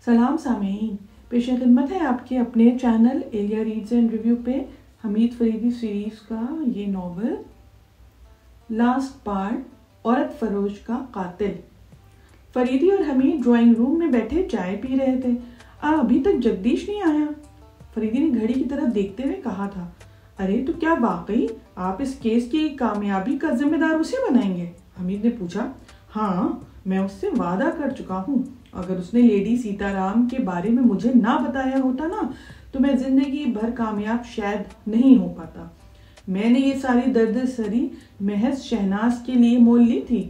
सलाम सामीन, पेश खिदमत है आपके अपने channel Aliya reads and review पे हमीद फरीदी सीरीज का ये नॉवल लास्ट पार्ट औरत फरोश का कातिल। फरीदी और हमीद ड्राइंग रूम में बैठे चाय पी रहे थे। अभी तक जगदीश नहीं आया। फरीदी ने घड़ी की तरफ देखते हुए कहा था, अरे तो क्या वाकई आप इस केस की कामयाबी का जिम्मेदार उसे बनाएंगे? हमीद ने पूछा। हाँ, मैं उससे वादा कर चुका हूँ। अगर उसने लेडी सीताराम के बारे में मुझे ना बताया होता ना तो मैं जिंदगी भर कामयाब शायद नहीं हो पाता। मैंने ये सारी दर्द सरी महज शहनाज के लिए मोल ली थी।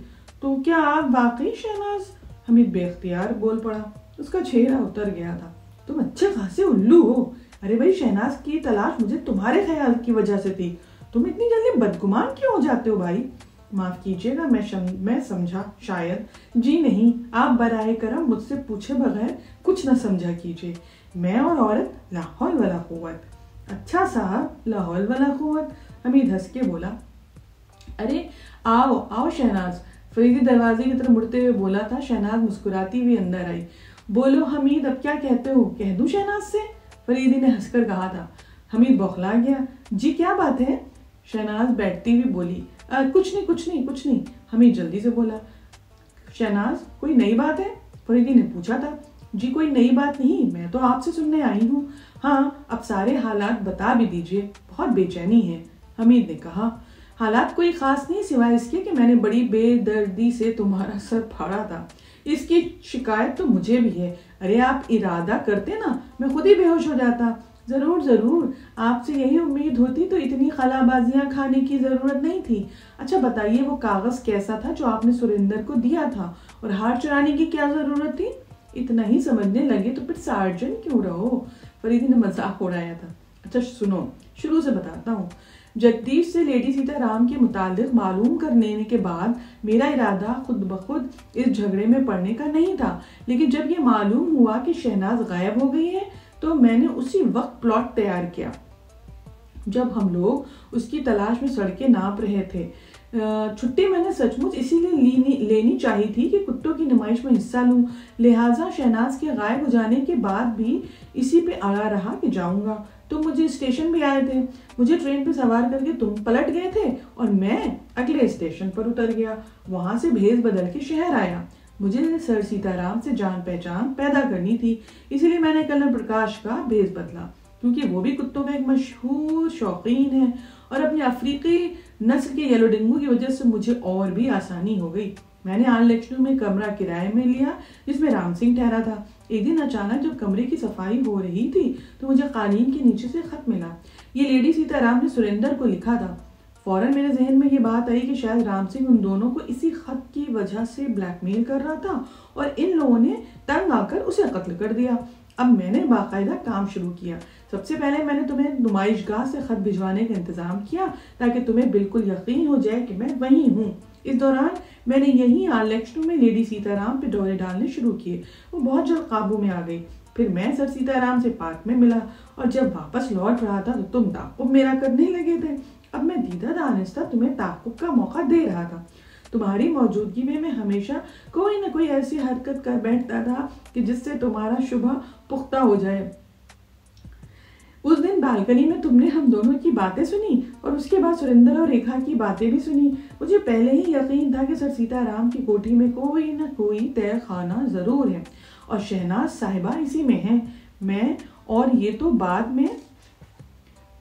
तो क्या आप वाकई शहनाज? हमीद बेख्तियार बोल पड़ा। उसका चेहरा उतर गया था। तुम अच्छे खासे उल्लू हो। अरे भाई, शहनाज की तलाश मुझे तुम्हारे ख्याल की वजह से थी। तुम इतनी जल्दी बदगुमान क्यों हो जाते हो भाई? माफ कीजिएगा, मैं समझा शायद। जी नहीं, आप बराए करम मुझसे पूछे बगैर कुछ न समझा कीजिए। मैं और औरत लाहौल वाला कुव्वत। अच्छा साहब, लाहौल वाला कुव्वत? हमीद हंस के बोला। अरे आओ आओ शहनाज। फरीदी दरवाजे की तरफ मुड़ते हुए बोला था। शहनाज मुस्कुराती हुई अंदर आई। बोलो हमीद, अब क्या कहते हो? कह दूं शहनाज से? फरीदी ने हंसकर कहा था। हमीद बौखला गया। जी क्या बात है? शहनाज बैठती हुई बोली। कुछ नहीं। हमीद जल्दी से बोला। शहनाज, कोई नई बात है? फरीदी ने पूछा था। जी कोई नई बात नहीं, मैं तो आपसे सुनने आई हूँ। हाँ, अब सारे हालात बता भी दीजिए, बहुत बेचैनी है। हमीद ने कहा। हालात कोई खास नहीं, सिवाय इसके कि मैंने बड़ी बेदर्दी से तुम्हारा सर फाड़ा था। इसकी शिकायत तो मुझे भी है। अरे आप इरादा करते ना, मैं खुद ही बेहोश हो जाता। जरूर, आपसे यही उम्मीद होती तो इतनी खलाबाजियां खाने की जरूरत नहीं थी। अच्छा बताइए, वो कागज कैसा था जो आपने सुरेंद्र को दिया था, और हार चुराने की क्या जरूरत थी? इतना ही समझने लगे तो फिर सार्जन क्यों रहो? फरीदी ने मजाक उड़ाया था। अच्छा सुनो, शुरू से बताता हूँ। जगदीश से लेडी सीताराम के मुतालिक मालूम करने के बाद मेरा इरादा खुद ब खुद इस झगड़े में पड़ने का नहीं था, लेकिन जब ये मालूम हुआ कि शहनाज गायब हो गई है तो मैंने उसी वक्त प्लॉट तैयार किया जब हम लोग उसकी तलाश में सड़कें नाप रहे थे। छुट्टी मैंने सचमुच इसीलिए लेनी चाहिए थी कि कुत्तों की नुमाइश में हिस्सा लूं। लिहाजा शहनाज के गायब हो जाने के बाद भी इसी पे अड़ा रहा कि जाऊंगा। तुम मुझे स्टेशन भी आए थे। मुझे ट्रेन पे सवार करके तुम पलट गए थे और मैं अगले स्टेशन पर उतर गया। वहां से भेस बदल के शहर आया। मुझे सर सीताराम से जान पहचान पैदा करनी थी, इसीलिए मैंने कर्नल प्रकाश का भेस बदला, क्योंकि वो भी कुत्तों का एक मशहूर शौकीन है और अपनी अफ्रीकी नस्ल के येलो डेंगू की वजह से मुझे और भी आसानी हो गई। मैंने आन लक्ष्मी में कमरा किराए में लिया जिसमें राम सिंह ठहरा था। एक दिन अचानक जब कमरे की सफाई हो रही थी तो मुझे कालीन के नीचे से खत मिला। ये लेडी सीताराम ने सुरेंद्र को लिखा था। फौरन मेरे जहन में ये बात आई कि शायद राम सिंह उन दोनों को इसी खत की वजह से ब्लैकमेल कर रहा था और इन लोगों ने तंग आकर उसे कत्ल कर दिया। अब मैंने बाकायदा काम शुरू किया। सबसे पहले मैंने तुम्हें नुमाइशगाह से खत भिजवाने का इंतजाम किया ताकि तुम्हें बिल्कुल यकीन हो जाए कि मैं वहीं हूँ। इस दौरान मैंने यहीं आलक्ष्मी में लेडी सीताराम पे डोरे डालने शुरू किए। वो बहुत जल्द काबू में आ गई। फिर मैं सर सीताराम से पार्क में मिला और जब वापस लौट रहा था तो तुम ताक़ुब मेरा करने लगे थे। अब मैं दीदा दानिस्ता तुम्हें ताक़ुब का मौका दे रहा था। तुम्हारी मौजूदगी में मैं हमेशा कोई न कोई ऐसी हरकत कर बैठता था कि जिससे तुम्हारा शुबह पुख्ता हो जाए। उस दिन बालकनी में तुमने हम दोनों की बातें सुनी और उसके बाद सुरेंद्र और रेखा की बातें भी सुनी। मुझे पहले ही यकीन था कि सर सीताराम की कोठी में कोई न कोई तय खाना जरूर है और शहनाज साहिबा इसी में है। मैं और ये तो बाद में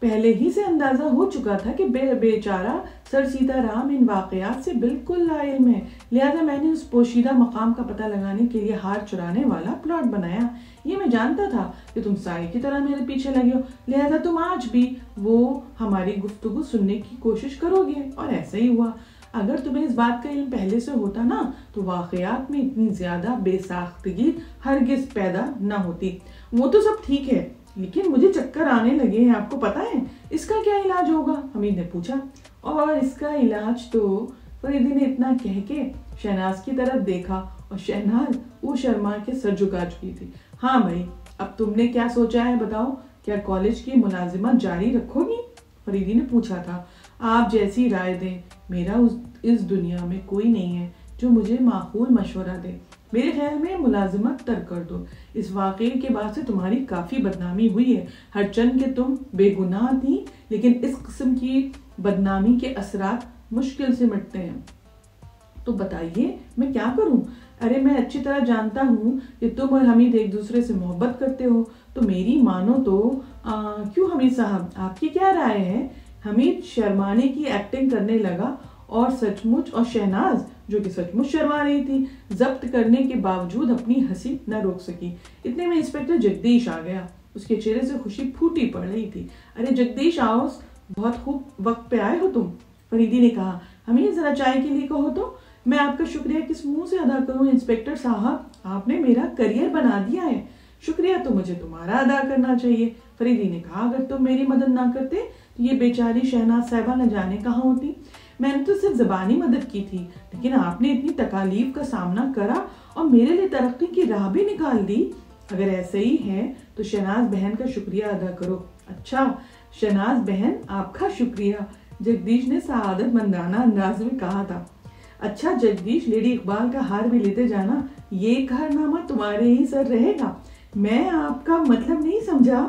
पहले ही से अंदाजा हो चुका था कि बेचारा सर सीताराम इन वाकयात से बिल्कुल लाइल्म है। लिहाजा मैंने उस पोशीदा मकाम का पता लगाने के लिए हार चुराने वाला प्लॉट बनाया। ये मैं जानता था कि तुम सारे की तरह मेरे पीछे लगे हो, लिहाजा तुम आज भी वो हमारी गुफ्तगू सुनने की कोशिश करोगे, और ऐसा ही हुआ। अगर तुम्हें इस बात का इल्म पहले से होता ना तो वाकयात में इतनी ज्यादा बेसाख्तगी हरगिज पैदा न होती। वो तो सब ठीक है, लेकिन मुझे चक्कर आने लगे हैं, आपको पता है इसका क्या इलाज होगा? हमीद ने पूछा। और इसका इलाज तो फरीदी ने इतना कह के शहनाज की तरफ देखा और शहनाज वो शर्मा के सर झुका चुकी थी। हाँ भाई, अब तुमने क्या सोचा है बताओ? क्या कॉलेज की मुलाजिमत जारी रखोगी? फरीदी ने पूछा था। आप जैसी राय दें, मेरा इस दुनिया में कोई नहीं है जो मुझे माकूल मशवरा दे। میرے خیال میں ملازمت ترک کر دو، اس واقعے کے بعد سے تمہاری کافی بدنامی ہوئی ہے، ہر چند کہ تم بے گناہ تھی، لیکن اس قسم کی بدنامی کے اثرات مشکل سے مٹتے ہیں۔ تو بتائیے میں کیا کروں؟ ارے میں اچھی طرح جانتا ہوں کہ تم اور حمید ایک دوسرے سے محبت کرتے ہو، تو میری مانو تو کیوں حمید صاحب، آپ کی کیا رائے ہے؟ حمید شرمانے کی ایکٹنگ کرنے لگا اور شہناز جو کہ سچ مچ شرما رہی تھی ضبط کرنے کے باوجود اپنی ہنسی نہ روک سکی۔ اتنے میں انسپکٹر جگدیش آ گیا، اس کے چہرے سے خوشی پھوٹی پڑ رہی تھی۔ ارے جگدیش آؤ، بہت خوب وقت پہ آئے ہو تم۔ فریدی نے کہا، حمید ذرا چائے کے لیے کہو تو، میں آپ کا شکریہ کس منہ سے ادا کروں؟ انسپکٹر صاحب آپ نے میرا کریئر بنا دیا ہے، شکریہ تو مجھے تمہارا ادا کرنا چاہیے۔ فریدی نے کہا، اگر تم میری مدد نہ کرتے تو یہ بیچاری شہناز صاحبہ نہ جانے کہاں ہوتی، میں نے تو صرف زبانی مدد کی تھی، لیکن آپ نے اتنی تکالیف کا سامنا کرا اور میرے لیے ترقی کی راہ بھی نکال دی۔ اگر ایسا ہی ہے تو شہناز بہن کا شکریہ ادا کرو۔ اچھا شہناز بہن آپ کا شکریہ، جگدیش نے سعادت مندانہ انداز میں کہا تھا۔ اچھا جگدیش، لیڈی اقبال کا ہار بھی لیتے جانا، یہ کارنامہ تمہارے ہی سر رہے گا۔ میں آپ کا مطلب نہیں سمجھا،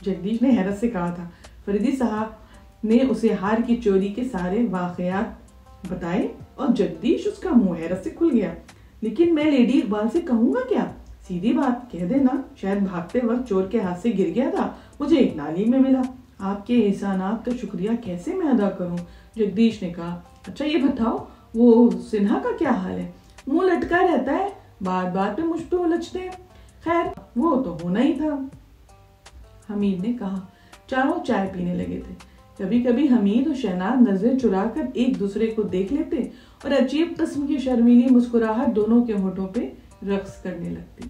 جگدیش نے حیرت سے کہا تھا۔ فریدی صاحب نے اسے ہار کی چوری کے سارے واقعات بتائے اور جگدیش اس کا منہ حیرت سے کھل گیا۔ لیکن میں لیڈی اقبال سے کہوں گا کیا؟ سیدھی بات کہہ دینا، شاید بھاگتے وقت چور کے ہاتھ سے گر گیا تھا، مجھے ایک نالی میں ملا۔ آپ کے احسانات کا شکریہ کیسے میں ادا کروں؟ جگدیش نے کہا۔ اچھا یہ بتاؤ وہ سنہا کا کیا حال ہے؟ منہ لٹکا رہتا ہے، بات بات پہ مجھ پہ الجھتے ہیں۔ خیر وہ تو ہونا ہی تھا، حمید نے کہا۔ چاروں چائے پینے لگے تھے۔ کبھی کبھی حمید اور شہناز نظریں چرا کر ایک دوسرے کو دیکھ لیتے اور عجیب قسم کی شرمیلی مسکراہٹ دونوں کے ہونٹوں پہ رقص کرنے لگتی۔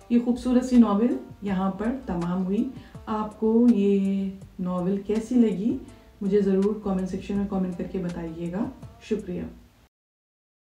یہ خوبصورت سی ناول یہاں پر تمام ہوئی۔ آپ کو یہ ناول کیسی لگی مجھے ضرور کامنٹ سیکشن میں کامنٹ کر کے بتائیے گا۔ شکریہ۔